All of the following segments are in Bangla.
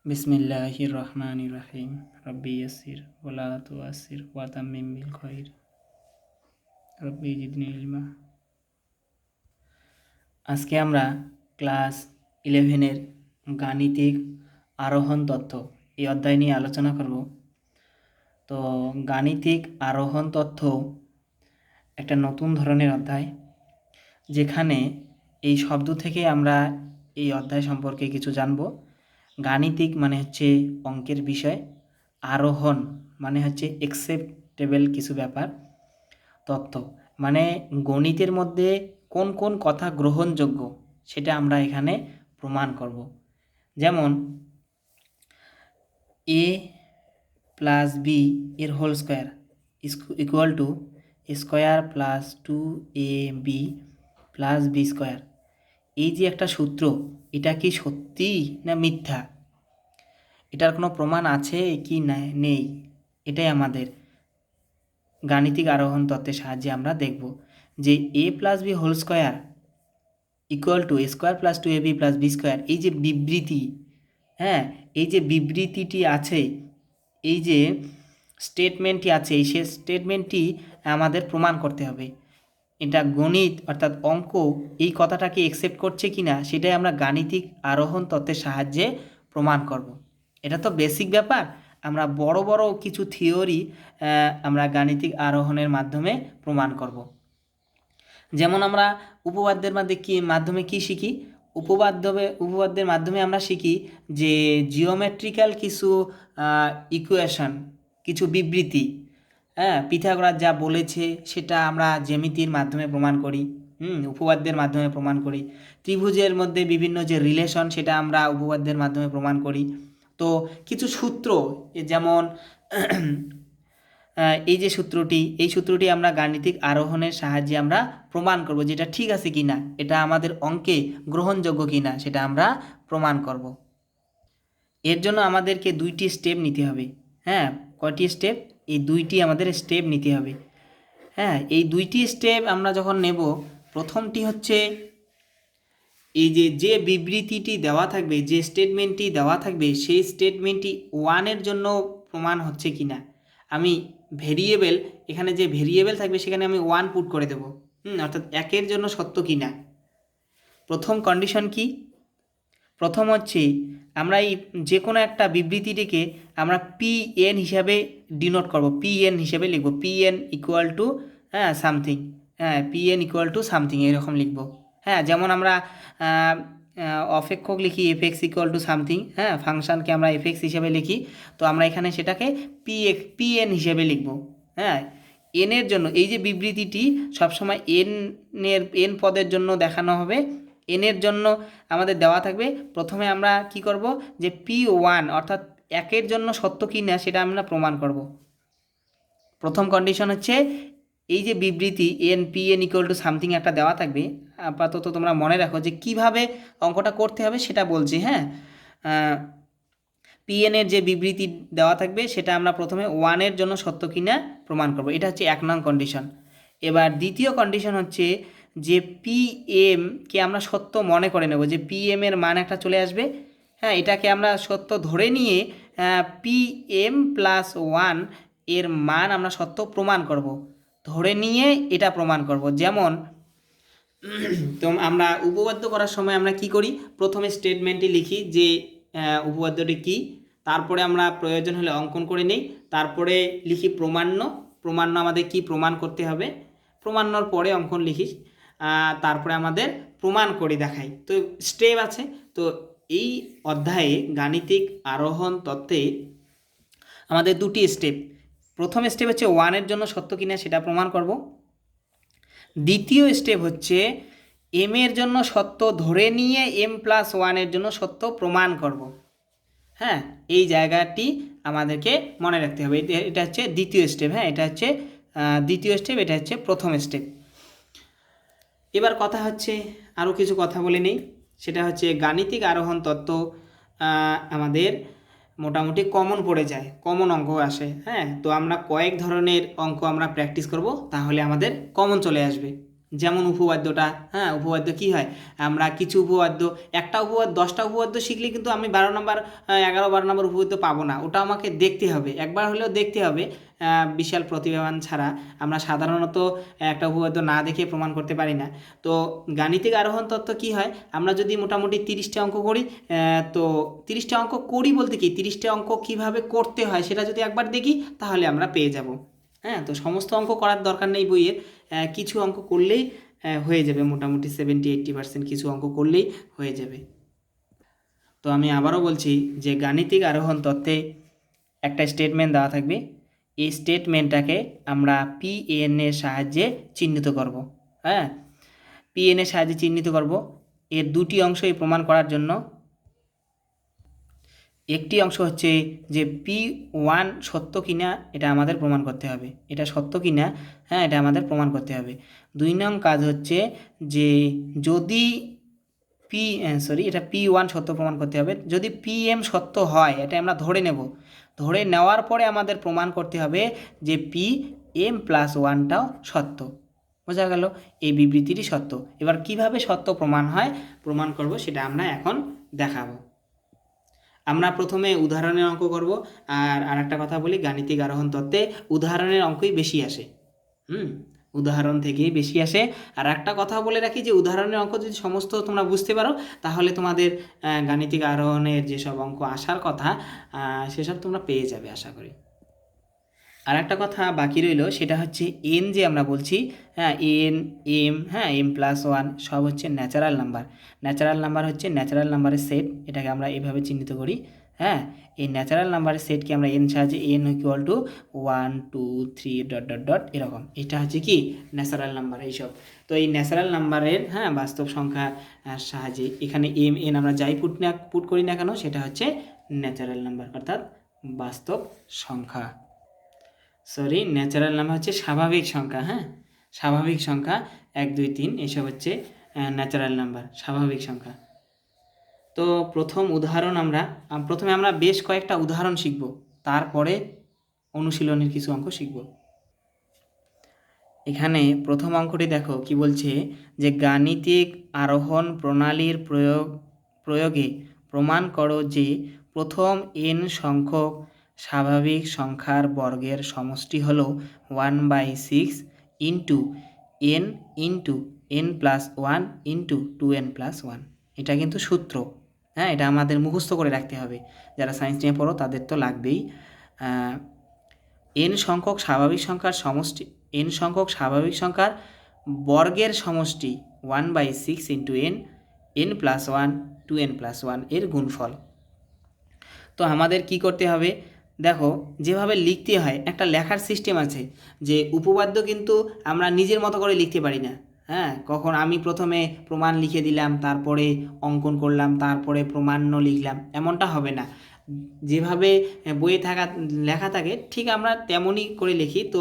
বিসমিল্লাহির রহমানির রহিম রব্বি ইয়াসির ওয়ালা তুয়াসির ওয়া তাম্মিম বিল খৈর রব্বি জিদনি ইলমা। আজকে আমরা ক্লাস 11-এর গাণিতিক আরোহণ তত্ত্ব এই অধ্যায় নিয়ে আলোচনা করব। তো গাণিতিক আরোহণ তত্ত্ব একটা নতুন ধরনের অধ্যায়, যেখানে এই শব্দ থেকে আমরা এই অধ্যায় সম্পর্কে কিছু জানব। গাণিতিক মানে হচ্ছে অঙ্কের বিষয়, আরোহণ মানে হচ্ছে অ্যাকসেপ্টেবল কিছু ব্যাপার, তত্ত্ব মানে গণিতের মধ্যে কোন কোন কথা গ্রহণযোগ্য সেটা আমরা এখানে প্রমাণ করব। যেমন a প্লাস বি এর whole square equal to square plus 2ab plus b square. এই যে একটা সূত্র, এটা কি সত্যি না মিথ্যা, এটার কোনো প্রমাণ আছে কি না নেই, এটাই আমাদের গাণিতিক আরোহণ তত্ত্বের সাহায্যে আমরা দেখব। যে a plus b whole square equal to square plus 2ab plus b square, এই যে বিবৃতি, হ্যাঁ, এই যে বিবৃতিটি আছে, এই যে স্টেটমেন্টটি আছে, এই সে স্টেটমেন্টটি আমাদের প্রমাণ করতে হবে। এটা গণিত অর্থাৎ অঙ্ক এই কথাটাকে অ্যাকসেপ্ট করছে কি না সেটাই আমরা গাণিতিক আরোহণ তত্ত্বের সাহায্যে প্রমাণ করব। এটা তো বেসিক ব্যাপার। আমরা বড় বড় কিছু থিওরি আমরা গাণিতিক আরোহণের মাধ্যমে প্রমাণ করব। যেমন আমরা উপপাদ্যের মাধ্যমে কি শিখি? উপপাদ্যের মাধ্যমে আমরা শিখি যে জিওমেট্রিক্যাল কিছু ইকুয়েশন, কিছু বিবৃতি, হ্যাঁ, পিথাগোরাস যা বলেছে সেটা আমরা জ্যামিতির মাধ্যমে প্রমাণ করি, উপপাদ্যের মাধ্যমে প্রমাণ করি। ত্রিভুজের মধ্যে বিভিন্ন যে রিলেশন সেটা আমরা উপপাদ্যের মাধ্যমে প্রমাণ করি। তো কিছু সূত্র, যেমন এই যে সূত্রটি, এই সূত্রটি আমরা গাণিতিক আরোহণের সাহায্যে আমরা প্রমাণ করব যেটা ঠিক আছে কি না, এটা আমাদের অঙ্কে গ্রহণযোগ্য কি না সেটা আমরা প্রমাণ করব। এর জন্য আমাদেরকে 2টি স্টেপ নিতে হবে। হ্যাঁ, কয়টি স্টেপ? এই 2টি আমাদের স্টেপ নিতে হবে। হ্যাঁ, এই 2টি স্টেপ আমরা যখন নেব, প্রথমটি হচ্ছে এই যে বিবৃতিটি দেওয়া থাকবে, যে স্টেটমেন্টটি দেওয়া থাকবে, সেই স্টেটমেন্টটি 1-এর জন্য প্রমাণ হচ্ছে কি না। আমি ভেরিয়েবল, এখানে যে ভেরিয়েবল থাকবে সেখানে আমি 1 পুট করে দেব, অর্থাৎ 1-এর জন্য সত্য কি না। প্রথম কন্ডিশন কি? প্রথম হচ্ছে আমরা এই যে কোনো একটা বিবৃতিটিকে আমরা pn হিসাবে ডিনোট করব, pn হিসাবে লিখব, pn equal to something, pn equal to something এরকম লিখব। হ্যাঁ, যেমন আমরা অপেক্ষক লিখি fx ইকুয়াল টু সামথিং, হ্যাঁ, ফাংশানকে আমরা fx হিসাবে লিখি, তো আমরা এখানে সেটাকে pn হিসাবে লিখব। হ্যাঁ, এর জন্য এই যে বিবৃতিটি সবসময় এন পদের জন্য দেখানো হবে। এর জন্য আমাদের দেওয়া থাকবে, প্রথমে আমরা কি করব যে p1 অর্থাৎ 1-এর জন্য সত্য কি না সেটা আমরা প্রমাণ করব। প্রথম কন্ডিশন হচ্ছে এই যে বিবৃতি pn ইকুয়াল টু সামথিং একটা দেওয়া থাকবে। আপাতত তোমরা মনে রাখো যে কিভাবে অঙ্কটা করতে হবে সেটা বলছি। হ্যাঁ, pn-এর যে বিবৃতি দেওয়া থাকবে সেটা আমরা প্রথমে 1-এর জন্য সত্য কি না প্রমাণ করব। এটা হচ্ছে 1 নং কন্ডিশন। এবার দ্বিতীয় কন্ডিশন হচ্ছে যে pm-কে আমরা সত্য মনে করে নেব, যে pm-এর মান একটা চলে আসবে। হ্যাঁ, এটাকে আমরা সত্য ধরে নিয়ে pm প্লাস 1 এর মান আমরা সত্য প্রমাণ করব, ধরে নিয়ে এটা প্রমাণ করব। যেমন তো আমরা উপপাদ্য করার সময় আমরা কি করি, প্রথমে স্টেটমেন্টটি লিখি যে উপপাদ্যটি কি, তারপরে আমরা প্রয়োজন হলে অঙ্কন করে নেই, তারপরে লিখি প্রমাণ্য আমাদের কি প্রমাণ করতে হবে, প্রমাণ্যর পরে অঙ্কন লিখি, তারপরে আমাদের প্রমাণ করে দেখাই। তো স্টেপ আছে। তো এই অধ্যায়ে গাণিতিক আরোহণ তত্ত্বে আমাদের 2টি স্টেপ। প্রথম স্টেপ হচ্ছে 1-এর জন্য সত্য কিনা সেটা প্রমাণ করব। দ্বিতীয় স্টেপ হচ্ছে m-এর জন্য সত্য ধরে নিয়ে m প্লাস 1-এর জন্য সত্য প্রমাণ করব। হ্যাঁ, এই জায়গাটি আমাদেরকে মনে রাখতে হবে। এটা হচ্ছে দ্বিতীয় স্টেপ। হ্যাঁ, এটা হচ্ছে দ্বিতীয় স্টেপ, এটা হচ্ছে প্রথম স্টেপ। এবার কথা হচ্ছে আরও কিছু কথা বলে নেই, সেটা হচ্ছে গাণিতিক আরোহণ তত্ত্ব আমাদের মোটামুটি কমন পড়ে যায়, কমন অঙ্ক আসে। হ্যাঁ, তো আমরা কয়েক ধরনের অঙ্ক আমরা প্র্যাকটিস করব, তাহলে আমাদের কমন চলে আসবে। যেমন উপপাদ্যটা, হ্যাঁ উপপাদ্য কি হয়, আমরা কিছু উপপাদ্য, একটা উপপাদ্য 10টা উপপাদ্য শিখলে কিন্তু আমি 12 নম্বর 11-12 নম্বর উপপাদ্য পাবো না, ওটা আমাকে দেখতে হবে, একবার হলেও দেখতে হবে। বিশাল প্রতিভাবান ছাড়া আমরা সাধারণত একটা উপপাদ্য না দেখে প্রমাণ করতে পারি না। তো গাণিতিক আরোহণ তত্ত্ব কি হয়, আমরা যদি মোটামুটি 30টা অঙ্ক করি, তো 30টা অঙ্ক করি বলতে কি 30টা অঙ্ক কিভাবে করতে হয় সেটা যদি একবার দেখি তাহলে আমরা পেয়ে যাব। হ্যাঁ, তো সমস্ত অঙ্ক করার দরকার নেই বইয়ের, কিছু অঙ্ক করলেই হয়ে যাবে, মোটামুটি 70-80% কিছু অঙ্ক করলেই হয়ে যাবে। তো আমি আবারও বলছি যে গাণিতিক আরোহণ তত্ত্বে একটা স্টেটমেন্ট দেওয়া থাকবে, এই স্টেটমেন্টটাকে আমরা পিএন এর সাহায্যে চিহ্নিত করব। হ্যাঁ, পিএন এর সাহায্যে চিহ্নিত করব। এর দুটি অংশই প্রমাণ করার জন্য, একটি অংশ হচ্ছে যে P1 সত্য কিনা এটা আমাদের প্রমাণ করতে হবে, এটা সত্য কিনা, হ্যাঁ এটা আমাদের প্রমাণ করতে হবে। 2 নং কাজ হচ্ছে যে যদি এটা P1 সত্য প্রমাণ করতে হবে, যদি PM সত্য হয় এটা আমরা ধরে নেব, ধরে নেওয়ার পরে আমাদের প্রমাণ করতে হবে যে PM+1টাও সত্য। বোঝা গেল, এই বিবৃতিটি সত্য। এবার কিভাবে সত্য প্রমাণ হয় প্রমাণ করব সেটা আমরা এখন দেখাবো। আমরা প্রথমে উদাহরণের অঙ্ক করব, আর আরেকটা কথা বলি, গাণিতিক আরোহণ তত্ত্বে উদাহরণের অঙ্কই বেশি আসে। উদাহরণ থেকেই বেশি আসে। আর একটা কথা বলে রাখি যে উদাহরণের অঙ্ক যদি সমস্ত তোমরা বুঝতে পারো তাহলে তোমাদের গাণিতিক আরোহণের যেসব অঙ্ক আসার কথা সেসব তোমরা পেয়ে যাবে আশা করি। আর একটা কথা বাকি রইল, সেটা হচ্ছে এন যে আমরা বলছি, হ্যাঁ এন, এম, হ্যাঁ M+1 সব হচ্ছে ন্যাচারাল নাম্বার। ন্যাচারাল নাম্বার হচ্ছে ন্যাচারাল নাম্বারের সেট, এটাকে আমরা এভাবে চিহ্নিত করি। হ্যাঁ, এই ন্যাচারাল নাম্বারের সেটকে আমরা এন সাহায্যে n = 1 2 3 ... এরকম, এটা হচ্ছে কি ন্যাচারাল নাম্বার এইসব। তো এই ন্যাচারাল নাম্বারের, হ্যাঁ বাস্তব সংখ্যার সাহায্যে এখানে m n আমরা যাই পুট করি না কেন সেটা হচ্ছে ন্যাচারাল নাম্বার, অর্থাৎ বাস্তব সংখ্যা। ন্যাচারাল নাম্বার হচ্ছে স্বাভাবিক সংখ্যা। হ্যাঁ, স্বাভাবিক সংখ্যা 1 2 3 এসব হচ্ছে ন্যাচারাল নাম্বার, স্বাভাবিক সংখ্যা। তো প্রথমে আমরা বেশ কয়েকটা উদাহরণ শিখব, তারপরে অনুশীলনের কিছু অঙ্ক শিখব। এখানে প্রথম অঙ্কটি দেখো কি বলছে, যে গাণিতিক আরোহণ প্রণালীর প্রয়োগে প্রমাণ করো যে প্রথম n সংখ্যক স্বাভাবিক সংখ্যার বর্গের সমষ্টি হল 1/6 into n into n+1 into 2n+1। এটা কিন্তু সূত্র, হ্যাঁ এটা আমাদের মুখস্থ করে রাখতে হবে, যারা সায়েন্স নিয়ে পড়ো তাদের তো লাগবেই। n সংখ্যক স্বাভাবিক সংখ্যার সমষ্টি, n সংখ্যক স্বাভাবিক সংখ্যার বর্গের সমষ্টি 1/6 ইন্টু n+1 2n+1 এর গুণফল। তো আমাদের কি করতে হবে, দেখো যেভাবে লিখতে হয় একটা লেখার সিস্টেম আছে, যে উপপাদ্য কিন্তু আমরা নিজের মতো করে লিখতে পারি না। হ্যাঁ, কখন আমি প্রথমে প্রমাণ লিখে দিলাম, তারপরে অঙ্কন করলাম, তারপরে প্রমাণ্য লিখলাম, এমনটা হবে না। যেভাবে বইয়ে লেখা থাকে ঠিক আমরা তেমনই করে লিখি। তো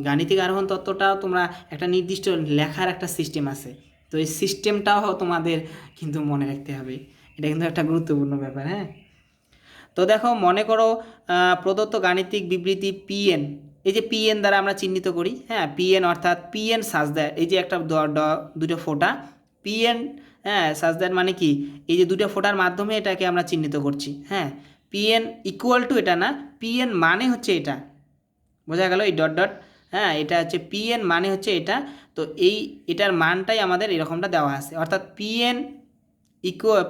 গাণিতিক আরোহণ তত্ত্বটাও তোমরা একটা নির্দিষ্ট লেখার একটা সিস্টেম আছে, তো এই সিস্টেমটাও তোমাদের কিন্তু মনে রাখতে হবে, এটা কিন্তু একটা গুরুত্বপূর্ণ ব্যাপার। হ্যাঁ, তো দেখো মনে করো প্রদত্ত গাণিতিক বিবৃতি পিএন, এই যে পিএন দ্বারা আমরা চিহ্নিত করি, হ্যাঁ পিএন অর্থাৎ পিএন সাজ দ্যাট, এই যে একটা দুটো ফোঁটা পিএন, হ্যাঁ সাজ দ্যাট মানে কি, এই যে দুটো ফোঁটার মাধ্যমে এটাকে আমরা চিহ্নিত করছি। হ্যাঁ, পিএন ইকুয়াল টু এটা না, পিএন মানে হচ্ছে এটা, বোঝা গেল এই ডট ডট, হ্যাঁ এটা হচ্ছে পিএন মানে হচ্ছে এটা। তো এটার মানটাই আমাদের এরকমটা দেওয়া আছে, অর্থাৎ পিএন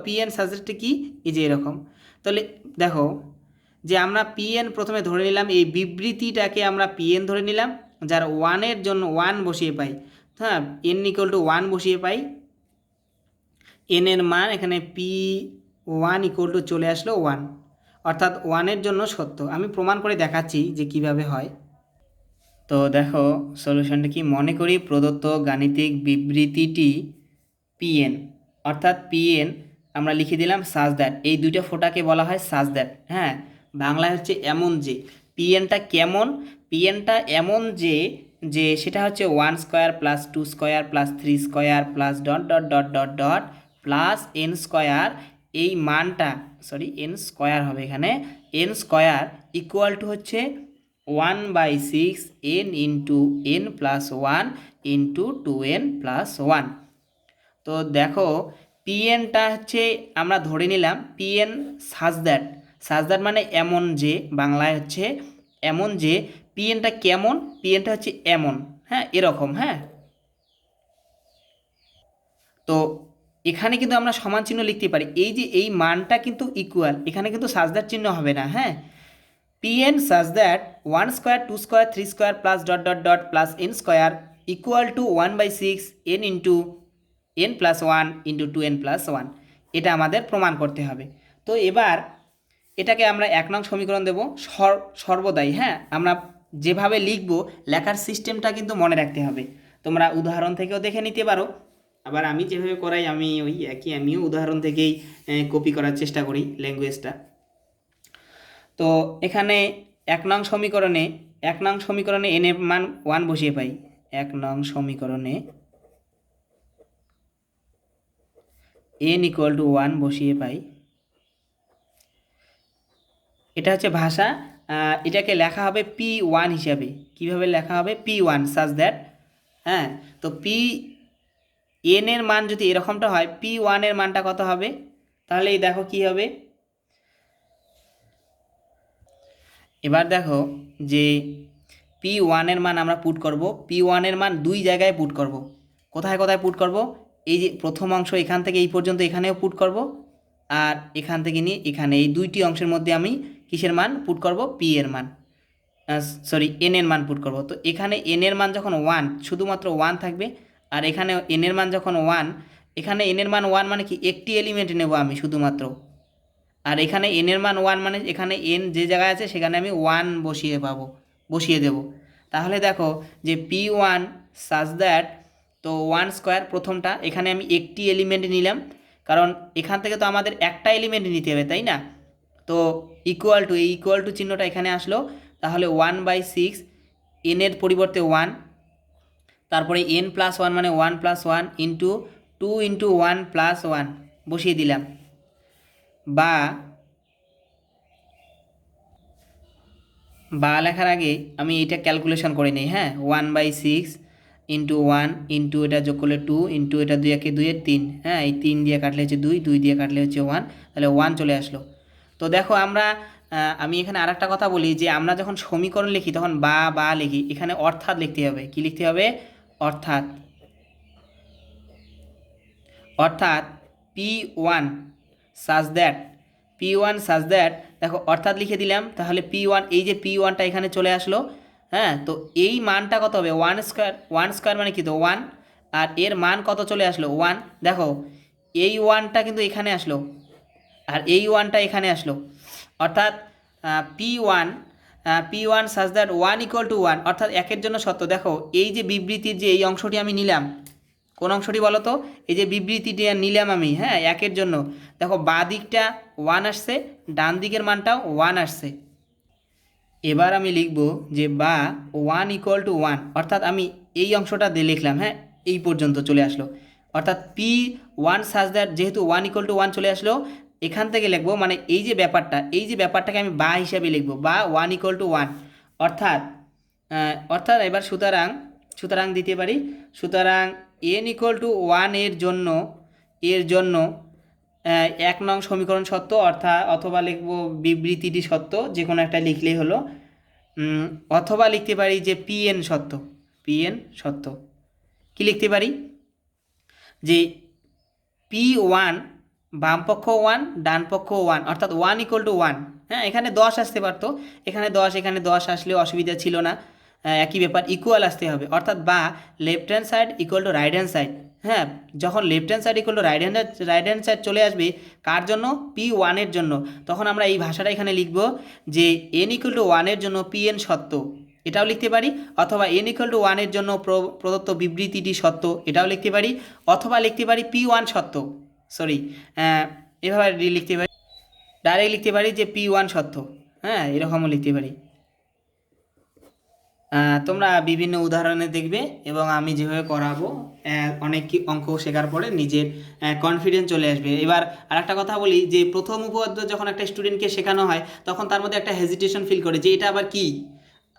পিএন সাজেক্টটা কি, এই যে এরকম। তাহলে দেখো যে আমরা পিএন প্রথমে ধরে নিলাম, এই বিবৃতিটাকে আমরা পিএন ধরে নিলাম, যার 1-এর জন্য 1 বসিয়ে পাই, হ্যাঁ n=1 বসিয়ে পাই, n এর মান এখানে P1 চলে আসলো 1, অর্থাৎ 1-এর জন্য সত্য। আমি প্রমাণ করে দেখাচ্ছি যে কিভাবে হয়। তো দেখো সলিউশনটা কি, মনে করি প্রদত্ত গাণিতিক বিবৃতিটি পিএন, অর্থাৎ পিএন আমরা লিখে দিলাম সাজ দ্যাট, এই দুটো ফোঁটাকে বলা হয় সাজ দ্যাট। হ্যাঁ, বাংলায় হচ্ছে এমন যে, পিএনটা কেমন, পিএনটা এমন যে যে সেটা হচ্ছে 1² + 2² + 3² প্লাস ডট প্লাস n², এই মানটা n² হবে এখানে, n² = হচ্ছে 1/6 n into n plus 1 into 2n plus 1। তো দেখো পিএনটা হচ্ছে আমরা ধরে নিলাম পিএন সাজ দ্যাট মানে এমন যে, বাংলায় হচ্ছে এমন যে। পিএনটা কেমন, পিএনটা হচ্ছে এমন, হ্যাঁ এরকম, হ্যাঁ। তো এখানে কিন্তু আমরা সমান চিহ্ন লিখতে পারি, এই যে এই মানটা কিন্তু ইকুয়াল, এখানে কিন্তু সাজ দ্যাট চিহ্ন হবে না, হ্যাঁ। Pn such that 1 square 2 square 3 square plus dot dot dot plus n square equal to 1/6 n into n plus 1 into 2n plus 1। এটা আমাদের প্রমাণ করতে হবে। তো এবার এটাকে আমরা 1 নং সমীকরণ দেব সর্বদাই, হ্যাঁ। আমরা যেভাবে লিখব লেখার সিস্টেমটা কিন্তু মনে রাখতে হবে। তোমরা উদাহরণ থেকেও দেখে নিতে পারো, আবার আমি যেভাবে করাই আমি ওই একই আমিও উদাহরণ থেকেই কপি করার চেষ্টা করি ল্যাঙ্গুয়েজটা। তো এখানে 1 নং সমীকরণে n এর মান 1 বসিয়ে পাই। 1 নং সমীকরণে n ইকুয়াল টু 1 বসিয়ে পাই। এটা হচ্ছে ভাষা, এটাকে লেখা হবে P1 হিসাবে। কিভাবে লেখা হবে? P1 সাজ দ্যাট, হ্যাঁ। তো n এর মান যদি এরকমটা হয়, P1 এর মানটা কত হবে? তাহলে এই দেখো কি হবে। এবার দেখো যে P1 এর মান আমরা পুট করব, P1 এর মান দুই জায়গায় পুট করব। কোথায় কোথায় পুট করব? এই যে প্রথম অংশ এখান থেকে এই পর্যন্ত এখানেও পুট করব, আর এখান থেকে নিয়ে এখানে, এই দুইটি অংশের মধ্যে আমি কিসের মান পুট করব? P এর মান, সরি n এর মান পুট করব। তো এখানে n এর মান যখন 1, শুধুমাত্র 1 থাকবে, আর এখানে n এর মান যখন 1, এখানে n এর মান 1 মানে কি একটি এলিমেন্ট নেব আমি শুধুমাত্র, আর এখানে n এর মান 1 মানে এখানে n যে জায়গায় আছে সেখানে আমি 1 বসিয়ে দেব। তাহলে দেখো যে P1 সাজ দ্যাট, তো 1 স্কোয়ার প্রথমটা, এখানে আমি একটি এলিমেন্ট নিলাম, কারণ এখান থেকে তো আমাদের একটা এলিমেন্ট নিতে হবে, তাই না? তো ইকুয়াল টু, এই ইকুয়াল টু চিহ্নটা এখানে আসলো, তাহলে 1/6 n এর পরিবর্তে 1, তারপরে n প্লাস 1 মানে 1 প্লাস 1 ইন্টু 2 ইন্টু 1 প্লাস 1 বসিয়ে দিলাম। বা লেখার আগে আমি এটা ক্যালকুলেশন করে নিই, হ্যাঁ। 1/6 ইন্টু 1 ইন্টু এটা যোগ করলে 2 ইন্টু এটা 2 একে 2 এর 3, হ্যাঁ। এই 3 দিয়ে কাটলে হচ্ছে 2, 2 দিয়ে কাটলে হচ্ছে 1, তাহলে 1 চলে আসলো। তো দেখো আমরা আমি এখানে আরেকটা কথা বলি, যে আমরা যখন সমীকরণ লিখি তখন বা লিখি, এখানে অর্থাৎ লিখতে হবে। কি লিখতে হবে? অর্থাৎ। P1 সাজ দ্যাট, দেখো অর্থাৎ লিখে দিলাম, তাহলে P1, এই যে P1টা এখানে চলে আসলো, হ্যাঁ। তো এই মানটা কত হবে? 1 স্কোয়ার মানে কি? তো 1, আর এর মান কত চলে আসলো? 1। দেখো এই 1টা কিন্তু এখানে আসলো, আর এই 1টা এখানে আসলো, অর্থাৎ P1 সাজ দ্যাট 1 ইকুয়াল টু 1, অর্থাৎ একের জন্য সত্য। দেখো এই যে বিবৃতির যে এই অংশটি আমি নিলাম, কোন অংশটি বলো তো? এই যে বিবৃতিটি নিলাম আমি, হ্যাঁ, একের জন্য। দেখো বাঁ দিকটা 1 আসছে, ডান দিকের মানটাও 1 আসছে। এবার আমি লিখব যে বা 1 ইকুয়াল টু 1, অর্থাৎ আমি এই অংশটা দিয়ে লিখলাম, হ্যাঁ, এই পর্যন্ত চলে আসলো। অর্থাৎ P1 সাজ দ্যাট, যেহেতু 1 ইকুয়াল টু 1 চলে আসলো, এখান থেকে লিখবো মানে এই যে ব্যাপারটাকে আমি বা হিসাবে লিখবো, বা 1 ইকুয়াল টু 1, অর্থাৎ এবার সুতরাং দিতে পারি। সুতরাং n ইকুয়াল টু 1 এর জন্য 1 নং সমীকরণ সত্য, অথবা লিখবো বিবৃতিটি সত্য, যে কোনো একটা লিখলেই হলো। অথবা লিখতে পারি যে Pn সত্য। কি লিখতে পারি? যে P1 বামপক্ষ 1 ডানপক্ষ 1, অর্থাৎ 1 ইকুয়াল টু 1, হ্যাঁ। এখানে 10 আসতে পারতো, এখানে 10 আসলেও অসুবিধা ছিল না, একই ব্যাপার, ইকুয়াল আসতে হবে। অর্থাৎ বা left hand side equal to right hand side, হ্যাঁ। যখন left hand side equal to right hand side চলে আসবে কার জন্য? P1 এর জন্য, তখন আমরা এই ভাষাটা এখানে লিখব যে n ইকুয়াল টু 1 এর জন্য Pn সত্য, এটাও লিখতে পারি। অথবা n ইকুয়াল টু 1 এর জন্য প্রদত্ত বিবৃতিটি সত্য, এটাও লিখতে পারি। অথবা লিখতে পারি P1 সত্য, এভাবে লিখতে পারি, ডাইরেক্ট লিখতে পারি যে P1 সত্য, হ্যাঁ, এরকমও লিখতে পারি। তোমরা বিভিন্ন উদাহরণে দেখবে, এবং আমি যেভাবে করাবো অনেক অঙ্ক শেখার পরে নিজের কনফিডেন্স চলে আসবে। এবার আরেকটা কথা বলি, যে প্রথম উপপাদ্য যখন একটা স্টুডেন্টকে শেখানো হয় তখন তার মধ্যে একটা হেজিটেশন ফিল করে যে এটা আবার কি,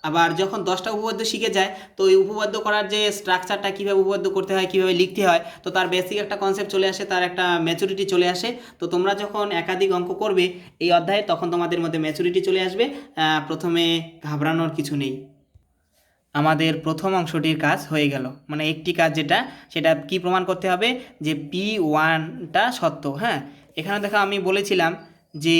আবার যখন 10টা উপপাদ্য শিখে যায় তো ওই উপপাদ্য করার যে স্ট্রাকচারটা কীভাবে উপপাদ্য করতে হয় কীভাবে লিখতে হয় তো তার বেসিক একটা কনসেপ্ট চলে আসে, তার একটা ম্যাচুরিটি চলে আসে। তো তোমরা যখন একাধিক অঙ্ক করবে এই অধ্যায়ে তখন তোমাদের মধ্যে ম্যাচুরিটি চলে আসবে। প্রথমে ঘাবড়ানোর কিছু নেই। আমাদের প্রথম অংশটির কাজ হয়ে গেল, মানে একটি কাজ যেটা সেটা কি প্রমাণ করতে হবে যে P1টা সত্য। হ্যাঁ, এখানে দেখো আমি বলেছিলাম যে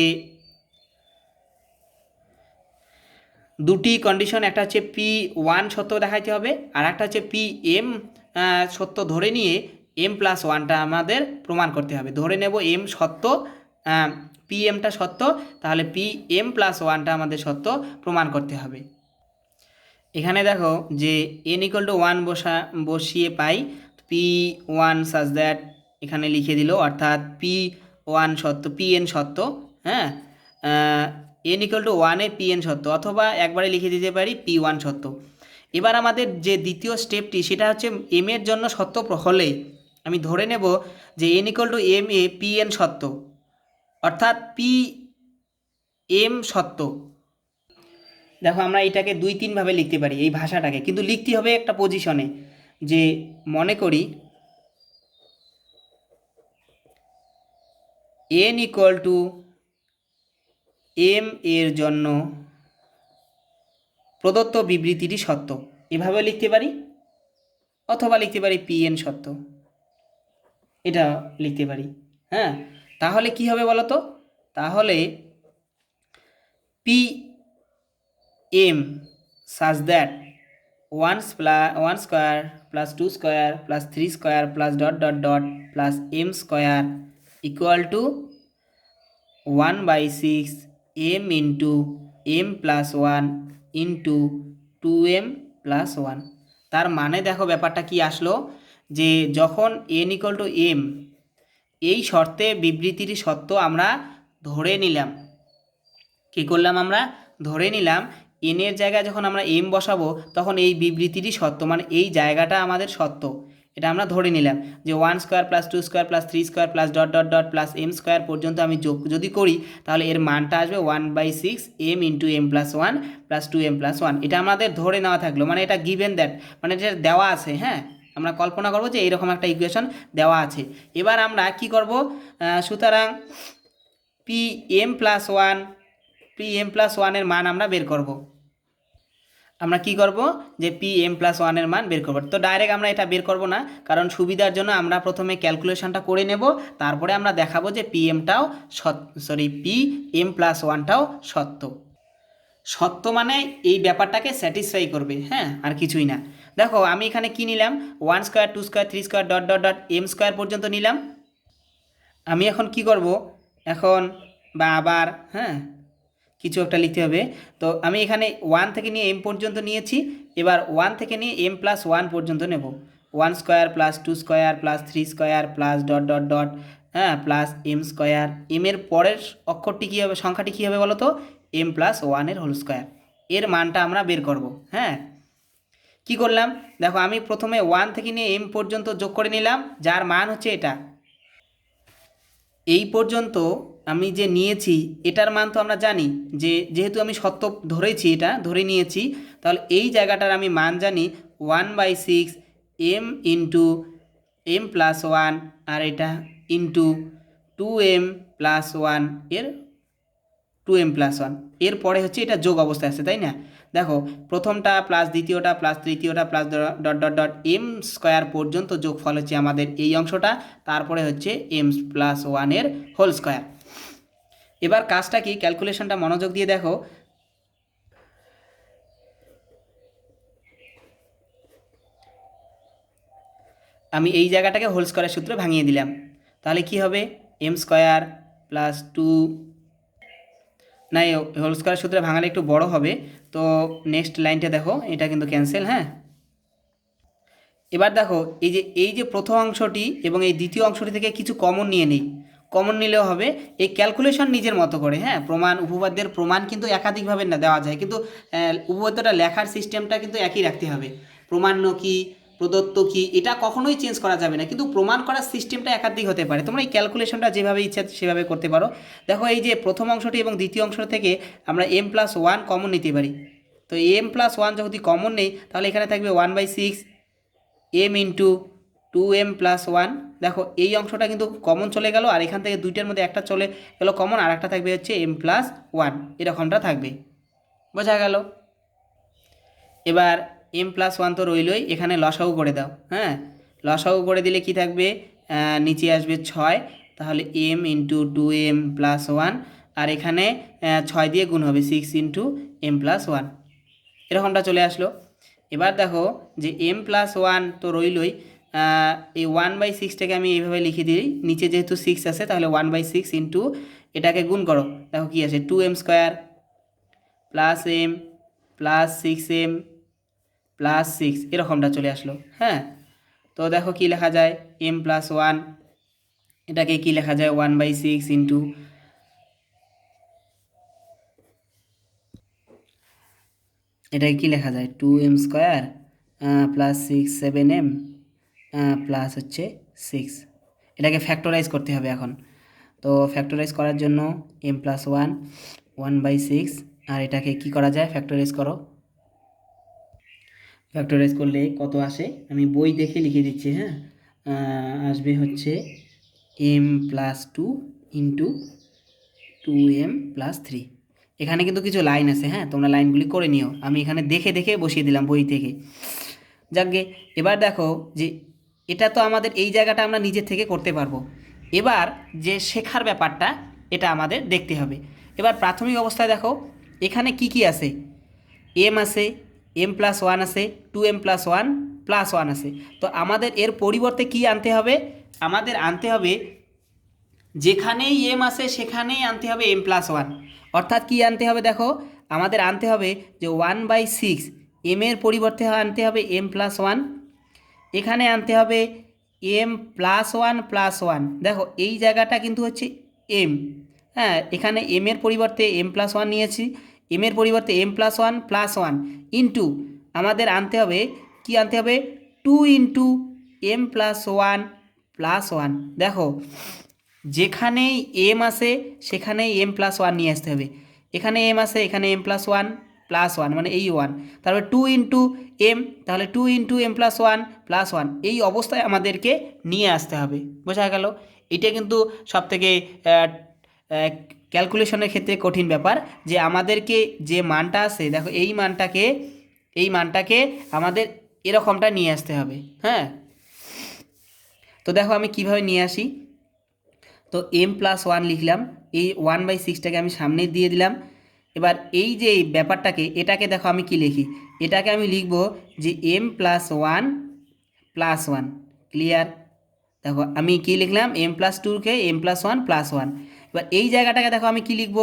দুটি কন্ডিশন, একটা হচ্ছে P1 সত্য দেখাইতে হবে আর একটা হচ্ছে PM সত্য ধরে নিয়ে M+1টা আমাদের প্রমাণ করতে হবে। ধরে নেব M সত্য, PMটা সত্য, তাহলে PM+1টা আমাদের সত্য প্রমাণ করতে হবে। এখানে দেখো যে n=1 বসিয়ে পাই P1 সাজ দ্যাট এখানে লিখে দিল, অর্থাৎ P1 সত্য, Pn সত্য। হ্যাঁ, n=1 এ Pn সত্য, অথবা একবারে লিখে দিতে পারি P1 সত্য। এবার আমাদের যে দ্বিতীয় স্টেপটি সেটা হচ্ছে m এর জন্য সত্য হলে আমি ধরে নেব যে n=m এ Pn সত্য, অর্থাৎ Pm সত্য। দেখো আমরা এটাকে 2-3 ভাবে লিখতে পারি এই ভাষাটাকে, কিন্তু লিখতে হবে একটা পজিশনে। যে মনে করি n=m এর জন্য প্রদত্ত বিবৃতিটি সত্য, এভাবে লিখতে পারি, অথবা লিখতে পারি Pn সত্য, এটা লিখতে পারি। হ্যাঁ, তাহলে কি হবে বলো তো? তাহলে Pm such that 1 square plus 2 square plus 3 square plus dot dot dot plus m square equal to 1/6 m into m plus 1 into 2m plus 1। তার মানে দেখো ব্যাপারটা কি আসলো, যে যখন n=m এই শর্তে বিবৃতিটি সত্য আমরা ধরে নিলাম। কী করলাম? আমরা ধরে নিলাম n এর জায়গায় যখন আমরা m বসাবো তখন এই বিবৃতিটি সত্য, মানে এই জায়গাটা আমাদের সত্য, এটা আমরা ধরে নিলাম। যে 1 square plus 2 square plus 3 square plus dot dot dot plus m square পর্যন্ত আমি যোগ যদি করি তাহলে এর মানটা আসবে 1/6 m into m+1 plus 2m+1। এটা আমাদের ধরে নেওয়া থাকলো, মানে এটা গিভেন দ্যাট, মানে এটা দেওয়া আছে। হ্যাঁ, আমরা কল্পনা করব যে এইরকম একটা ইকুয়েশন দেওয়া আছে। এবার আমরা কি করব? সুতরাং Pm+1 এর মান আমরা বের করব। আমরা কি করব? যে Pm+1 এর মান বের করব। তো ডাইরেক্ট আমরা এটা বের করব না, কারণ সুবিধার জন্য আমরা প্রথমে ক্যালকুলেশনটা করে নেব, তারপরে আমরা দেখাবো যে Pm+1টাও সত্য। সত্য মানে এই ব্যাপারটাকে স্যাটিসফাই করবে। হ্যাঁ, আর কিছুই না। দেখো আমি এখানে কি নিলাম? 1 square 2 square 3 square dot dot dot m square পর্যন্ত নিলাম। আমি এখন কি করব? এখন বা আবার কিছু একটা লিখতে হবে। তো আমি এখানে 1 থেকে নিয়ে m পর্যন্ত নিয়েছি, এবার 1 থেকে নিয়ে m+1 পর্যন্ত নেব। 1 square plus 2 square plus 3 square plus dot dot dot plus m square. m এর পরের অক্ষরটি কী হবে, সংখ্যাটি কী হবে বলো তো? m+1 এর হোল স্কোয়ার। এর মানটা আমরা বের করব। হ্যাঁ, কি করলাম? দেখো আমি প্রথমে 1 থেকে নিয়ে m পর্যন্ত যোগ করে নিলাম, যার মান হচ্ছে এটা। এই পর্যন্ত আমি যে নিয়েছি এটার মান তো আমরা জানি, যে যেহেতু আমি সত্য ধরেছি, এটা ধরে নিয়েছি, তাহলে এই জায়গাটার আমি মান জানি 1/6 m ইন্টু m+1 আর এটা ইন্টু 2m+1 এর 2m+1। এরপরে হচ্ছে এটা যোগ অবস্থায় আছে, তাই না? দেখো প্রথমটা প্লাস দ্বিতীয়টা প্লাস তৃতীয়টা plus dot dot dot m square পর্যন্ত যোগফল হচ্ছে আমাদের এই অংশটা, তারপরে হচ্ছে m+1 এর হোল স্কোয়ার। এবার কাজটা কি, ক্যালকুলেশনটা মনোযোগ দিয়ে দেখো। আমি এই জায়গাটাকে হোল স্কোয়ারের সূত্রে ভাঙিয়ে দিলাম, তাহলে কি হবে? m স্কোয়ার প্লাস 2, না এই হোল স্কোয়ারের সূত্রে ভাঙালে একটু বড় হবে, তো নেক্সট লাইনটা দেখো, এটা কিন্তু ক্যান্সেল। হ্যাঁ, এবার দেখো এই যে প্রথম অংশটি এবং এই দ্বিতীয় অংশটি থেকে কিছু কমন নিয়ে নিই, কমন নিলেও হবে। এই ক্যালকুলেশন নিজের মতো করে। হ্যাঁ, প্রমাণ উপপাদ্যের প্রমাণ কিন্তু একাধিকভাবে না দেওয়া যায়, কিন্তু উপপাদ্যটা লেখার সিস্টেমটা কিন্তু একই রাখতে হবে। প্রমাণ্য কী, প্রদত্ত কী, এটা কখনোই চেঞ্জ করা যাবে না, কিন্তু প্রমাণ করার সিস্টেমটা একাধিক হতে পারে। তোমরা এই ক্যালকুলেশনটা যেভাবে ইচ্ছা সেভাবে করতে পারো। দেখো এই যে প্রথম অংশটি এবং দ্বিতীয় অংশ থেকে আমরা m+1 কমন নিতে পারি, তো এম প্লাস ওয়ান যদি কমন নেই তাহলে এখানে থাকবে 1/6 M into 2m plus one. দেখো এই অংশটা কিন্তু কমন চলে গেল, আর এখান থেকে দুইটার মধ্যে একটা চলে গেল কমন, আর একটা থাকবে হচ্ছে m প্লাস ওয়ান, এরকমটা থাকবে। বোঝা গেল? এবার m প্লাস ওয়ান তো রইলই, এখানে লসাগু করে দাও। হ্যাঁ, লসাগু করে দিলে কি থাকবে, নিচে আসবে 6, তাহলে m into 2m plus one, আর এখানে 6 দিয়ে গুণ হবে 6 ইন্টু m প্লাস ওয়ান, এরকমটা চলে আসলো। এবার দেখো যে m প্লাস ওয়ান তো রইলই, এই 1/6টাকে আমি এইভাবে লিখে দিই, নিচে যেহেতু 6 আছে তাহলে 1/6 ইন্টু এটাকে গুণ করো, দেখো কি আছে 2m square plus m plus 6m plus 6, এরকমটা চলে আসলো। হ্যাঁ, তো দেখো কি লেখা যায়, m প্লাস ওয়ান, এটাকে কি লেখা যায় 1/6 ইন্টু, এটাকে কি লেখা যায় 2m square plus 7m plus হচ্ছে 6, এটাকে ফ্যাক্টরাইজ করতে হবে এখন। তো ফ্যাক্টরাইজ করার জন্য m প্লাস ওয়ান 1/6, আর এটাকে কি করা যায়, ফ্যাক্টরাইজ করো। ফ্যাক্টরাইজ করলে কত আসে আমি বই দেখে লিখে দিচ্ছি। হ্যাঁ, আসবে হচ্ছে m plus 2 into 2m plus 3। এখানে কিন্তু কিছু লাইন আছে, হ্যাঁ তোমরা লাইনগুলি করে নিও, আমি এখানে দেখে দেখে বসিয়ে দিলাম বই থেকে। যাকগে, এবার দেখো যে এটা তো আমাদের এই জায়গাটা আমরা নিজের থেকে করতে পারবো। এবার যে শেখার ব্যাপারটা এটা আমাদের দেখতে হবে। এবার প্রাথমিক অবস্থায় দেখো এখানে কি কি আছে, এম আছে, m প্লাস ওয়ান আছে, 2m plus one plus one আছে। তো আমাদের এর পরিবর্তে কি আনতে হবে, আমাদের আনতে হবে যেখানেই m আছে সেখানেই আনতে হবে m প্লাস ওয়ান। অর্থাৎ কি আনতে হবে, দেখো আমাদের আনতে হবে যে 1/6 m এর পরিবর্তে আনতে হবে m প্লাস ওয়ান, এখানে আনতে হবে m plus one plus one. দেখো এই জায়গাটা কিন্তু হচ্ছে m, হ্যাঁ এখানে m এর পরিবর্তে m প্লাস ওয়ান নিয়েছি, m এর পরিবর্তে m plus one plus one into আমাদের আনতে হবে কি আনতে হবে 2 into m plus one plus one. দেখো যেখানেই m আসে সেখানেই m প্লাস ওয়ান নিয়ে আসতে হবে, এখানে m আসে এখানে m প্লাস ওয়ান মানে এই ওয়ান, তারপরে 2 ইন্টু m, তাহলে 2 ইন্টু m প্লাস ওয়ান, এই অবস্থায় আমাদেরকে নিয়ে আসতে হবে। বোঝা গেল? এটা কিন্তু সবথেকে ক্যালকুলেশনের ক্ষেত্রে কঠিন ব্যাপার, যে আমাদেরকে যে মানটা আছে দেখো এই মানটাকে আমাদের এরকমটা নিয়ে আসতে হবে। হ্যাঁ, তো দেখো আমি কিভাবে নিয়ে আসি, তো m প্লাস ওয়ান লিখলাম, এই 1/6টাকে আমি সামনে দিয়ে দিলাম। এবার এই যে ব্যাপারটাকে এটাকে দেখো আমি কি লিখি, এটাকে আমি লিখব যে m plus one plus one. Clear? দেখো আমি কি লিখলাম, m প্লাস টুকে m plus one plus one. এবার এই জায়গাটাকে দেখো আমি কি লিখব,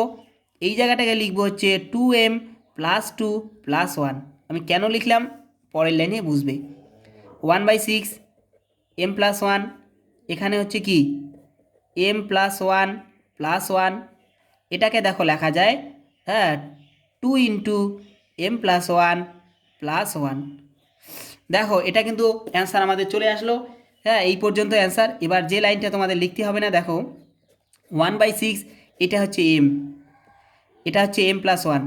এই জায়গাটাকে লিখব হচ্ছে 2m plus two plus one. আমি কেন লিখলাম পরের লাইনে বুঝবে। 1/6 m প্লাস ওয়ান, এখানে হচ্ছে কি m plus one plus one, এটাকে দেখো লেখা যায় হ্যাঁ 2 into m plus one plus one. দেখো এটা কিন্তু অ্যান্সার আমাদের চলে আসলো। হ্যাঁ, এই পর্যন্ত অ্যান্সার। এবার যে লাইনটা তোমাদের লিখতে হবে না, দেখো 1/6 এটা হচ্ছে m, এটা হচ্ছে m প্লাস ওয়ান,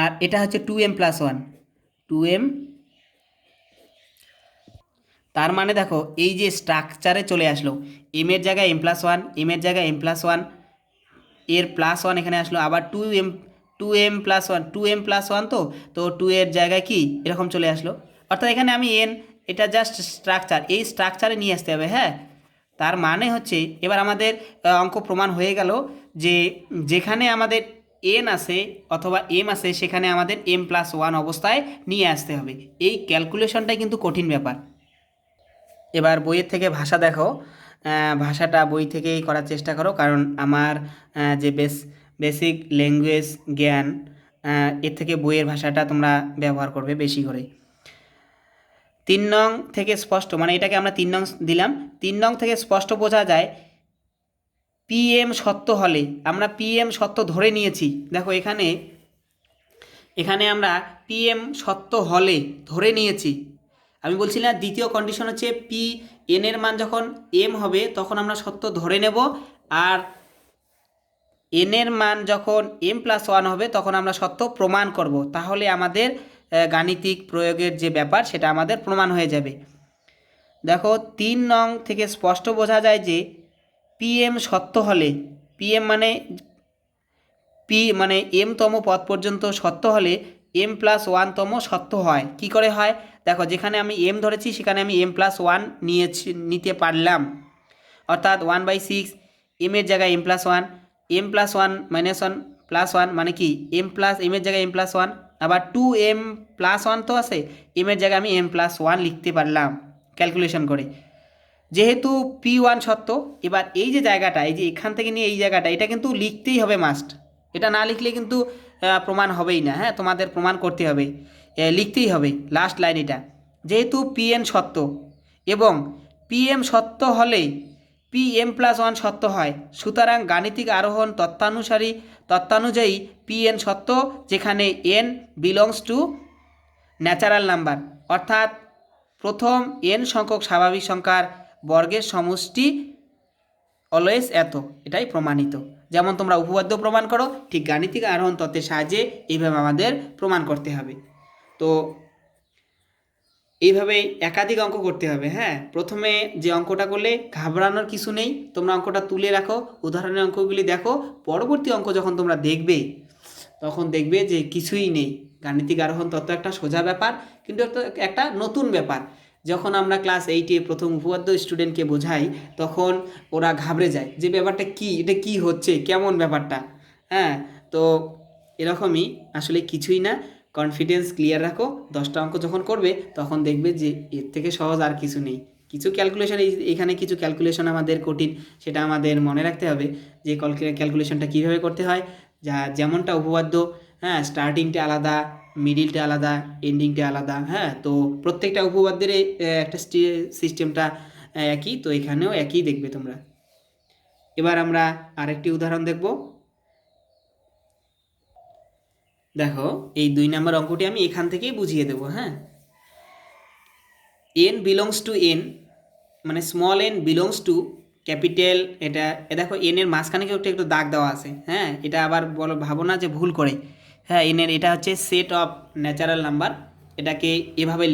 আর এটা হচ্ছে 2m প্লাস ওয়ান, 2m। তার মানে দেখো এই যে স্ট্রাকচারে চলে আসলো, m এর জায়গায় m প্লাস ওয়ান, m এর জায়গায় m প্লাস ওয়ান, এর প্লাস ওয়ান এখানে আসলো, আবার 2m plus one, 2m plus one, তো 2 এর জায়গায় কি এরকম চলে আসলো। অর্থাৎ এখানে আমি n, এটা জাস্ট স্ট্রাকচার, এই স্ট্রাকচারে নিয়ে আসতে হবে। হ্যাঁ, তার মানে হচ্ছে এবার আমাদের অঙ্ক প্রমাণ হয়ে গেল যে যেখানে আমাদের n আছে অথবা m আছে সেখানে আমাদের m প্লাস ওয়ান অবস্থায় নিয়ে আসতে হবে। এই ক্যালকুলেশনটাই কিন্তু কঠিন ব্যাপার। এবার বইয়ের থেকে ভাষা দেখো, ভাষাটা বই থেকেই করার চেষ্টা করো, কারণ আমার যে বেসিক ল্যাঙ্গুয়েজ জ্ঞান, এর থেকে বইয়ের ভাষাটা তোমরা ব্যবহার করবে বেশি করে। 3 নং থেকে স্পষ্ট, মানে এটাকে আমরা 3 নং দিলাম, 3 নং থেকে স্পষ্ট বোঝা যায় PM সত্য হলে, আমরা PM সত্য ধরে নিয়েছি। দেখো এখানে আমরা PM সত্য হলে ধরে নিয়েছি। আমি বলছিলাম দ্বিতীয় কন্ডিশন হচ্ছে পি এন এর মান যখন m হবে তখন আমরা সত্য ধরে নেব, আর এনের মান যখন m+1 হবে তখন আমরা সত্য প্রমাণ করব, তাহলে আমাদের গাণিতিক প্রয়োগের যে ব্যাপার সেটা আমাদের প্রমাণ হয়ে যাবে। দেখো 3 নং থেকে স্পষ্ট বোঝা যায় যে pm সত্য হলে, pm মানে m-তম পদ পর্যন্ত সত্য হলে m+1 তম সত্য হয়। কি করে হয় দেখো, যেখানে আমি m ধরেছি সেখানে আমি m+1 নিতে পারলাম, অর্থাৎ 1/6 m এর জায়গায় m+1, m+1 -1 +1 মানে কি m এর জায়গায় m+1, আবার 2m+1 তো আছে, m এর জায়গায় আমি m+1 লিখতে পারলাম ক্যালকুলেশন করে। যেহেতু p1 সত্য, এবার এই যে জায়গাটা, এই যে এখান থেকে নিয়ে এই জায়গাটা, এটা কিন্তু লিখতেই হবে মাস্ট। এটা না লিখলে কিন্তু প্রমাণ হবেই না। হ্যাঁ, তোমাদের প্রমাণ করতে হবে, লিখতেই হবে লাস্ট লাইন এটা। যেহেতু pn সত্য এবং pm সত্য হলে pm+1 সত্য হয়, সুতরাং গাণিতিক আরোহণ তত্ত্বানুযায়ী pn সত্য, যেখানে n belongs to natural number, অর্থাৎ প্রথম n সংখ্যক স্বাভাবিক সংখ্যার বর্গের সমষ্টি অলওয়েজ এত, এটাই প্রমাণিত। যেমন তোমরা উপপাদ্য প্রমাণ করো, ঠিক গাণিতিক আরোহণ তত্ত্বের সাহায্যে এইভাবে আমাদের প্রমাণ করতে হবে। তো এইভাবে একাধিক অঙ্ক করতে হবে। হ্যাঁ, প্রথমে যে অঙ্কটা করলে ঘাবড়ানোর কিছু নেই, তোমরা অঙ্কটা তুলে রাখো, উদাহরণের অঙ্কগুলি দেখো, পরবর্তী অঙ্ক যখন তোমরা দেখবে তখন দেখবে যে কিছুই নেই। গাণিতিক আরোহণ তত্ত্ব একটা সোজা ব্যাপার, কিন্তু একটা নতুন ব্যাপার। যখন আমরা ক্লাস 8-এ প্রথম উপপাদ্য স্টুডেন্টকে বোঝাই তখন ওরা ঘাবড়ে যায় যে ব্যাপারটা কি, এটা কি হচ্ছে, কেমন ব্যাপারটা। হ্যাঁ, তো এরকমই, আসলে কিছুই না। কনফিডেন্স ক্লিয়ার রাখো, 10টা অঙ্ক যখন করবে তখন দেখবে যে এর থেকে সহজ আর কিছু নেই। কিছু ক্যালকুলেশন, এখানে কিছু ক্যালকুলেশন আমাদের কঠিন, সেটা আমাদের মনে রাখতে হবে যে ক্যালকুলেশনটা কীভাবে করতে হয়। যেমনটা উপপাদ্য, হ্যাঁ, স্টার্টিংটা আলাদা, মিডিলটা আলাদা, এন্ডিংটা আলাদা। হ্যাঁ, তো প্রত্যেকটা উপপাদ্যের একটা সিস্টেমটা একই, তো এখানেও একই দেখবে তোমরা। এবার আমরা আরেকটি উদাহরণ দেখব। দেখো, এই 2 নম্বর অঙ্কটি আমি এখান থেকেই বুঝিয়ে দেবো। হ্যাঁ, n বিলংস টু n, মানে small n belongs to capital, এটা দেখো n এর মাঝখানে একটু দাগ দেওয়া আছে। হ্যাঁ, এটা আবার ভাবো না যে ভুল করে। হ্যাঁ, n এর এটা হচ্ছে সেট অফ ন্যাচারাল নাম্বার, এটাকে এভাবে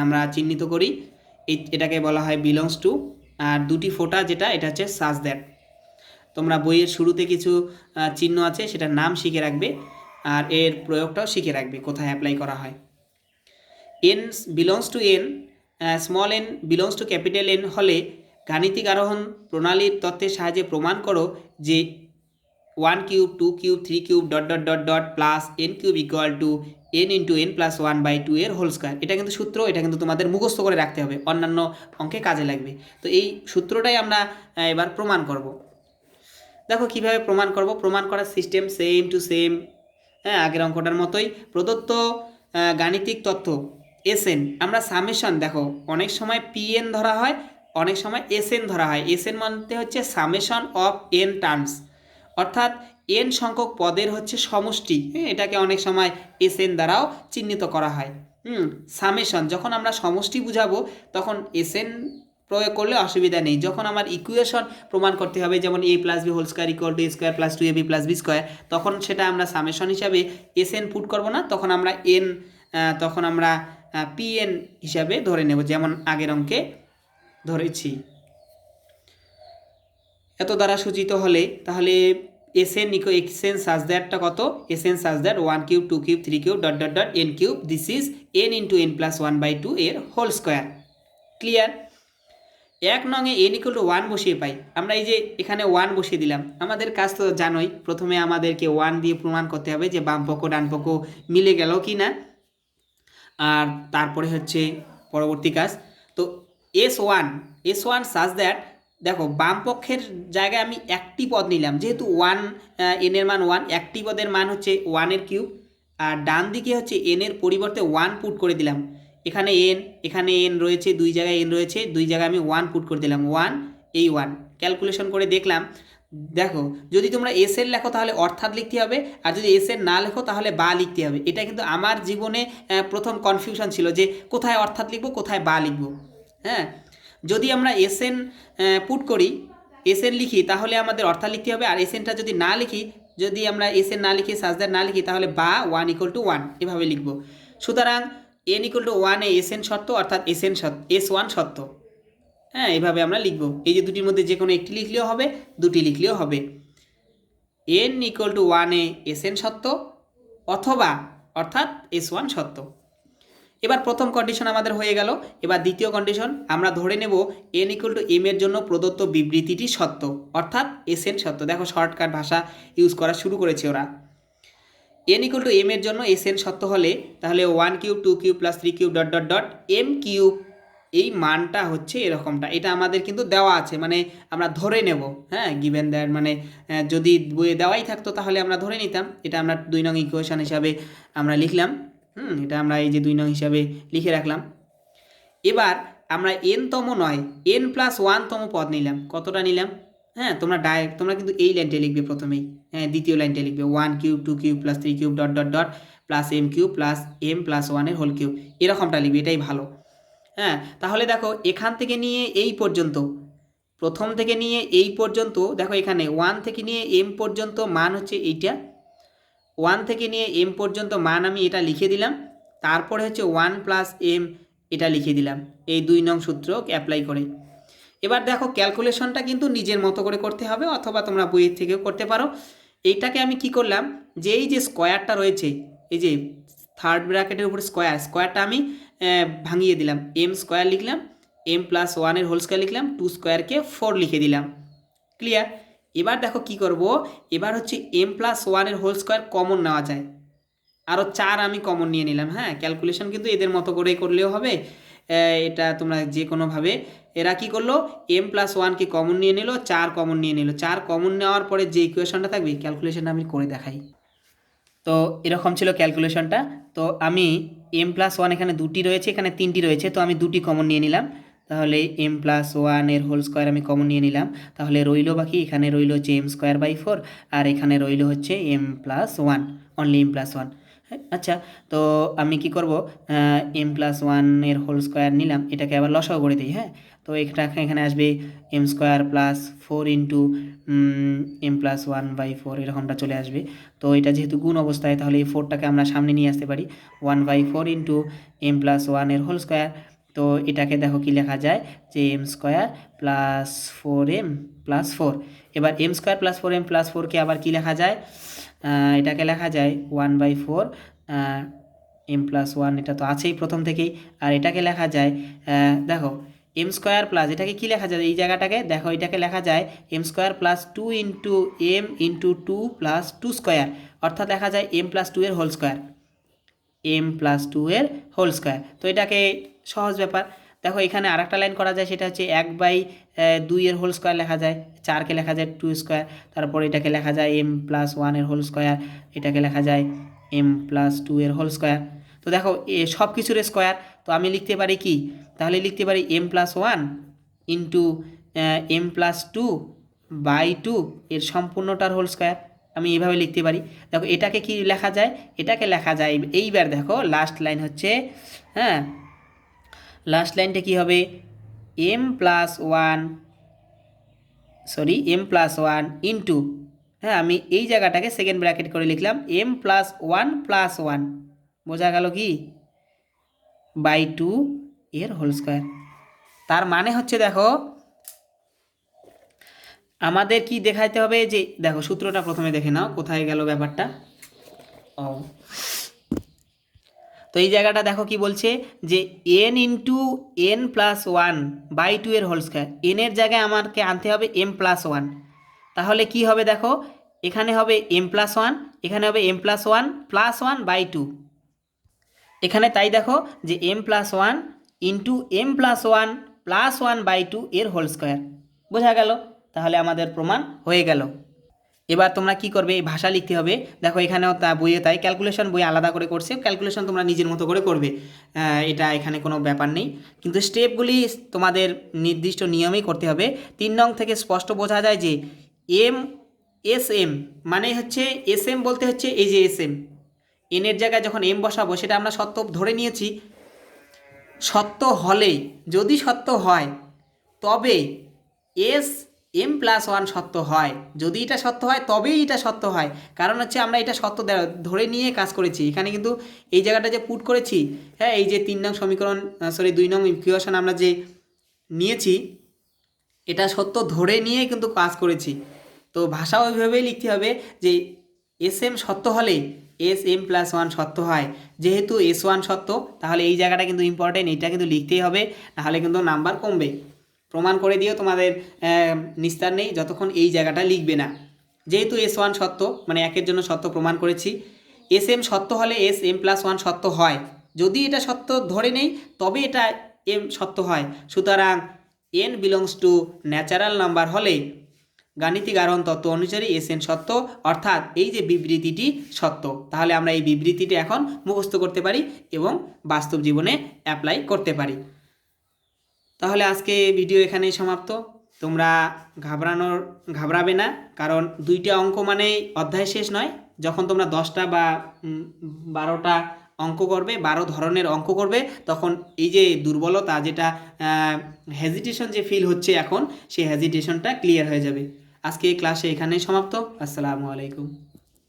আমরা চিহ্নিত করি, এটাকে বলা হয় বিলংস টু। আর দুটি ফোঁটা যেটা, এটা হচ্ছে সাজ দ্যাট। তোমরা বইয়ের শুরুতে কিছু চিহ্ন আছে, সেটার নাম শিখে রাখবে, আর এর প্রয়োগটাও শিখে রাখবে কোথায় অ্যাপ্লাই করা হয়। n belongs to n, small n belongs to capital N হলে গাণিতিক আরোহণ প্রণালীর তত্ত্বের সাহায্যে প্রমাণ করো যে 1 cube 2 cube 3 cube dot dot dot dot plus n cube equal to n into n+1/2 এর হোল স্কোয়ার। এটা কিন্তু সূত্র, এটা কিন্তু তোমাদের মুখস্থ করে রাখতে হবে, অন্যান্য অঙ্কে কাজে লাগবে। তো এই সূত্রটাই আমরা এবার প্রমাণ করব। দেখো কিভাবে প্রমাণ করব। প্রমাণ করার সিস্টেম সেম টু সেম, হ্যাঁ, আগের অঙ্কটার মতোই। প্রদত্ত গাণিতিক তথ্য Sn, আমরা সামেশন, দেখো অনেক সময় Pn ধরা হয়, অনেক সময় Sn ধরা হয়। Sn মানে হচ্ছে সামেশন অফ n টার্মস, অর্থাৎ n সংখ্যক পদের হচ্ছে সমষ্টি। হ্যাঁ, এটাকে অনেক সময় Sn দ্বারাও চিহ্নিত করা হয়। সামেশন, যখন আমরা সমষ্টি বুঝাবো তখন Sn প্রয়োগ করলে অসুবিধা নেই। যখন আমার ইকুয়েশন প্রমাণ করতে হবে, যেমন a + b whole square equal to a square plus 2ab + b square, তখন সেটা আমরা সামেশন হিসাবে Sn পুট করব না, তখন আমরা Pn হিসাবে ধরে নেব, যেমন আগের অঙ্কে ধরেছি। এত দ্বারা সূচিত হলে তাহলে Sn সাজ দ্যাটটা কত? Sn such that 1 cube 2 cube 3 cube dot dot dot n cube, this is n into n+1/2 এর হোল স্কোয়ার। ক্লিয়ার? 1 নঙে n ইকুয়াল টু 1 বসিয়ে পাই আমরা। এই যে এখানে 1 বসিয়ে দিলাম। আমাদের কাজ তো জানোই, প্রথমে আমাদেরকে 1 দিয়ে প্রমাণ করতে হবে যে বাম পক্ষ ডান পক্ষ মিলে গেল কি না, আর তারপরে হচ্ছে পরবর্তী কাজ। তো S1 সাজ দ্যাট, দেখো বাম পক্ষের জায়গায় আমি একটি পদ নিলাম, যেহেতু 1 n এর মান 1, একটি পদের মান হচ্ছে 1 এর কিউব, আর ডান দিকে হচ্ছে n এর পরিবর্তে 1 পুট করে দিলাম। এখানে n রয়েছে, দুই জায়গায় n রয়েছে, দুই জায়গায় আমি 1 পুট করে দিলাম। 1 এই 1 ক্যালকুলেশন করে দেখলাম। দেখো, যদি তোমরা এসের লেখো তাহলে অর্থাৎ লিখতে হবে, আর যদি এসের না লেখো তাহলে বা লিখতে হবে। এটা কিন্তু আমার জীবনে প্রথম কনফিউশন ছিল যে কোথায় অর্থাৎ লিখবো, কোথায় বা লিখবো। হ্যাঁ, যদি আমরা এসএন পুট করি, এসএন লিখি, তাহলে আমাদের অর্থাৎ লিখতে হবে, আর এসএনটা যদি না লিখি যদি আমরা এস এর না লিখি সাজ দ্যাট না লিখি তাহলে বা 1 = 1 এভাবে লিখব। সুতরাং n = 1 এ Sn সত্য অর্থাৎ S1 সত্য। হ্যাঁ, এভাবে আমরা লিখব। এই যে দুটির মধ্যে যে কোনো একটি লিখলেও হবে, দুটি লিখলেও হবে। n = 1 এ Sn সত্য অথবা অর্থাৎ S1 সত্য। এবার প্রথম কন্ডিশন আমাদের হয়ে গেল। এবার দ্বিতীয় কন্ডিশন আমরা ধরে নেব n = m এর জন্য প্রদত্ত বিবৃতিটি সত্য অর্থাৎ Sn সত্য। দেখো শর্টকাট ভাষা ইউজ করা শুরু করেছে ওরা। n = m এর জন্য Sn সত্য হলে তাহলে 1 cube 2 cube plus 3 cube dot dot dot m cube এই মানটা হচ্ছে এরকমটা। এটা আমাদের কিন্তু দেওয়া আছে, মানে আমরা ধরে নেব। হ্যাঁ, গিভেন দ্যাট মানে যদি বইয়ে দেওয়াই থাকতো তাহলে আমরা ধরে নিতাম। এটা আমরা 2 নং ইকুয়েশন হিসাবে আমরা লিখলাম। এটা আমরা এই যে 2 নং হিসাবে লিখে রাখলাম। এবার আমরা n-তম নয় n+1-তম পদ নিলাম। কতটা নিলাম? হ্যাঁ, তোমরা কিন্তু এই লাইনটা লিখবে প্রথমেই। হ্যাঁ, দ্বিতীয় লাইনটা লিখবে 1 cube 2 cube plus 3 cube dot dot dot plus m cube plus m+1 এর হোল কিউব, এরকমটা লিখবে, এটাই ভালো। হ্যাঁ, তাহলে দেখো এখান থেকে নিয়ে এই পর্যন্ত, প্রথম থেকে নিয়ে এই পর্যন্ত, দেখো এখানে 1 থেকে নিয়ে m পর্যন্ত মান হচ্ছে এইটা। 1 থেকে নিয়ে m পর্যন্ত মান আমি এটা লিখে দিলাম। তারপরে হচ্ছে 1 + m এটা লিখে দিলাম এই 2 নং সূত্র অ্যাপ্লাই করে। এবার দেখো ক্যালকুলেশনটা কিন্তু নিজের মতো করে করতে হবে অথবা তোমরা বইয়ের থেকেও করতে পারো। এইটাকে আমি কি করলাম, যে এই যে স্কোয়ারটা রয়েছে, এই যে থার্ড ব্র্যাকেটের উপরে স্কোয়ারটা আমি ভাঙিয়ে দিলাম। m² লিখলাম, m+1 এর হোল স্কোয়ার লিখলাম, 2 স্কোয়ারকে 4 লিখে দিলাম। ক্লিয়ার? এবার দেখো কি করব, এবার হচ্ছে m+1 এর হোল স্কোয়ার কমন নেওয়া যায়, আরও 4 আমি কমন নিয়ে নিলাম। হ্যাঁ, ক্যালকুলেশন কিন্তু এদের মতো করেই করলেও হবে। এটা তোমরা যে কোনোভাবে, এরা কি করলো, m+1কে কমন নিয়ে নিল, 4 কমন নিয়ে নিল। 4 কমন নেওয়ার পরে যে ইকুয়েশনটা থাকবে, ক্যালকুলেশনটা আমি করে দেখাই। তো এরকম ছিল ক্যালকুলেশনটা। তো আমি m+1 এখানে 2টি রয়েছে, এখানে 3টি রয়েছে, তো আমি 2টি কমন নিয়ে নিলাম। তাহলে m+1 এর হোল স্কোয়ার আমি কমন নিয়ে নিলাম। তাহলে রইল বাকি, এখানে রইল হচ্ছে m²/4 আর এখানে রইল হচ্ছে m+1, অনলি m+1। আচ্ছা, তো আমি কি করব, m+1 এর হোল স্কোয়ার নিলাম, এটাকে আবার লসাগু করে দিই। হ্যাঁ, তো এখানে আসবে m² + 4 ইন্টু m+1/4 এরকমটা চলে আসবে। তো এটা যেহেতু গুণ অবস্থায়, তাহলে এই 4টাকে আমরা সামনে নিয়ে আসতে পারি, 1/4 ইন্টু m+1 এর হোল স্কোয়ার। তো এটাকে দেখো কি লেখা যায়, যে m² + 4m + 4। এবার m² + 4m + 4কে আবার কি লেখা যায়, এটাকে লেখা যায় 1/4 m+1, এটা তো আছেই প্রথম থেকেই। আর এটাকে লেখা যায়, দেখো m² প্লাস, এটাকে কি লেখা যায়, এই জায়গাটাকে দেখো, এটাকে লেখা যায় m² + 2 into m into 2 + 2 square, অর্থাৎ লেখা যায় m+2 এর হোল স্কোয়ার, m+2 এর হোল স্কোয়ার। তো এটাকে সহজ ব্যাপার। দেখো এখানে আরেকটা লাইন করা যায়, সেটা হচ্ছে 1/2 এর হোল স্কোয়ার লেখা যায়, 4কে লেখা যায় 2 স্কোয়ার, তারপর এটাকে লেখা যায় m+1 এর হোল স্কোয়ার, এটাকে লেখা যায় m+2 এর হোল স্কোয়ার। তো দেখো সব কিছুর স্কোয়ার, তো আমি লিখতে পারি কি, তাহলে লিখতে পারি m+1 ইন্টু m+2/2 এর সম্পূর্ণটার হোল স্কোয়ার, আমি এইভাবে লিখতে পারি। দেখো এটাকে কি লেখা যায়, এটাকে লেখা যায়, এইবার দেখো লাস্ট লাইন হচ্ছে, হ্যাঁ লাস্ট লাইনটা কি হবে, m+1 ইন্টু, হ্যাঁ আমি এই জায়গাটাকে সেকেন্ড ব্র্যাকেট করে লিখলাম m+1+1, বোঝা গেল কি, /2 এর হোল স্কোয়ার। তার মানে হচ্ছে দেখো আমাদের কি দেখাইতে হবে, যে দেখো সূত্রটা প্রথমে দেখে নাও কোথায় গেল ব্যাপারটা। তো এই জায়গাটা দেখো কি বলছে, যে n ইন্টু n+1/2 এর হোল স্কোয়ার, n এর জায়গায় আমাকে আনতে হবে m+1। তাহলে কি হবে দেখো, এখানে হবে m+1, এখানে হবে m+1 + 1/2, এখানে তাই দেখো যে m+1 ইন্টু m+1 + 1/2 এর হোল স্কোয়ার, বোঝা গেল। তাহলে আমাদের প্রমাণ হয়ে গেল। এবার তোমরা কি করবে, এই ভাষা লিখতে হবে। দেখো এখানেও বইয়ে তাই, ক্যালকুলেশন বই আলাদা করে করছে, ক্যালকুলেশন তোমরা নিজের মতো করে করবে, এটা এখানে কোনো ব্যাপার নেই, কিন্তু স্টেপগুলি তোমাদের নির্দিষ্ট নিয়মেই করতে হবে। 3 নং থেকে স্পষ্ট বোঝা যায় যে SM মানে হচ্ছে, SM বলতে হচ্ছে এই যে SM, n এর জায়গায় যখন m বসাবো সেটা আমরা সত্য ধরে নিয়েছি। সত্য হলে, যদি সত্য হয় তবে s m+1 সত্য হয়, যদি এটা সত্য হয় তবেই এটা সত্য হয়। কারণ হচ্ছে আমরা এটা সত্য ধরে নিয়ে কাজ করেছি। এখানে কিন্তু এই জায়গাটা যে পুট করেছি, হ্যাঁ, এই যে 3 নং সমীকরণ 2 নং ইকুয়েশন আমরা যে নিয়েছি, এটা সত্য ধরে নিয়ে কিন্তু কাজ করেছি। তো ভাষা ওইভাবেই লিখতে হবে যে SM সত্য হলে SM+1 সত্য হয়। যেহেতু S1 সত্য, তাহলে এই জায়গাটা কিন্তু ইম্পর্টেন্ট, এটা কিন্তু লিখতেই হবে, নাহলে কিন্তু নাম্বার কমবে। প্রমাণ করে দিও, তোমাদের নিস্তার নেই যতক্ষণ এই জায়গাটা লিখবে না। যেহেতু S1 সত্য, মানে 1-এর জন্য সত্য প্রমাণ করেছি, SM সত্য হলে SM+1 সত্য হয়। যদি এটা সত্য ধরে নেই তবে এটা M সত্য হয়। সুতরাং n belongs to natural number হলে গাণিতিক আরোহণ তত্ত্ব অনুসারে SN সত্য, অর্থাৎ এই যে বিবৃতিটি সত্য। তাহলে আমরা এই বিবৃতিটি এখন মুখস্থ করতে পারি এবং বাস্তব জীবনে অ্যাপ্লাই করতে পারি। তাহলে আজকে ভিডিও এখানেই সমাপ্ত। তোমরা ঘাবড়াবে না, কারণ 2টা অঙ্ক মানেই অধ্যায় শেষ নয়। যখন তোমরা 10টা বা 12টা অঙ্ক করবে, 12 ধরনের অঙ্ক করবে, তখন এই যে দুর্বলতা, যেটা হেজিটেশন যে ফিল হচ্ছে এখন, সেই হেজিটেশনটা ক্লিয়ার হয়ে যাবে। আজকে এই ক্লাসে এখানেই সমাপ্ত। আসসালামু আলাইকুম।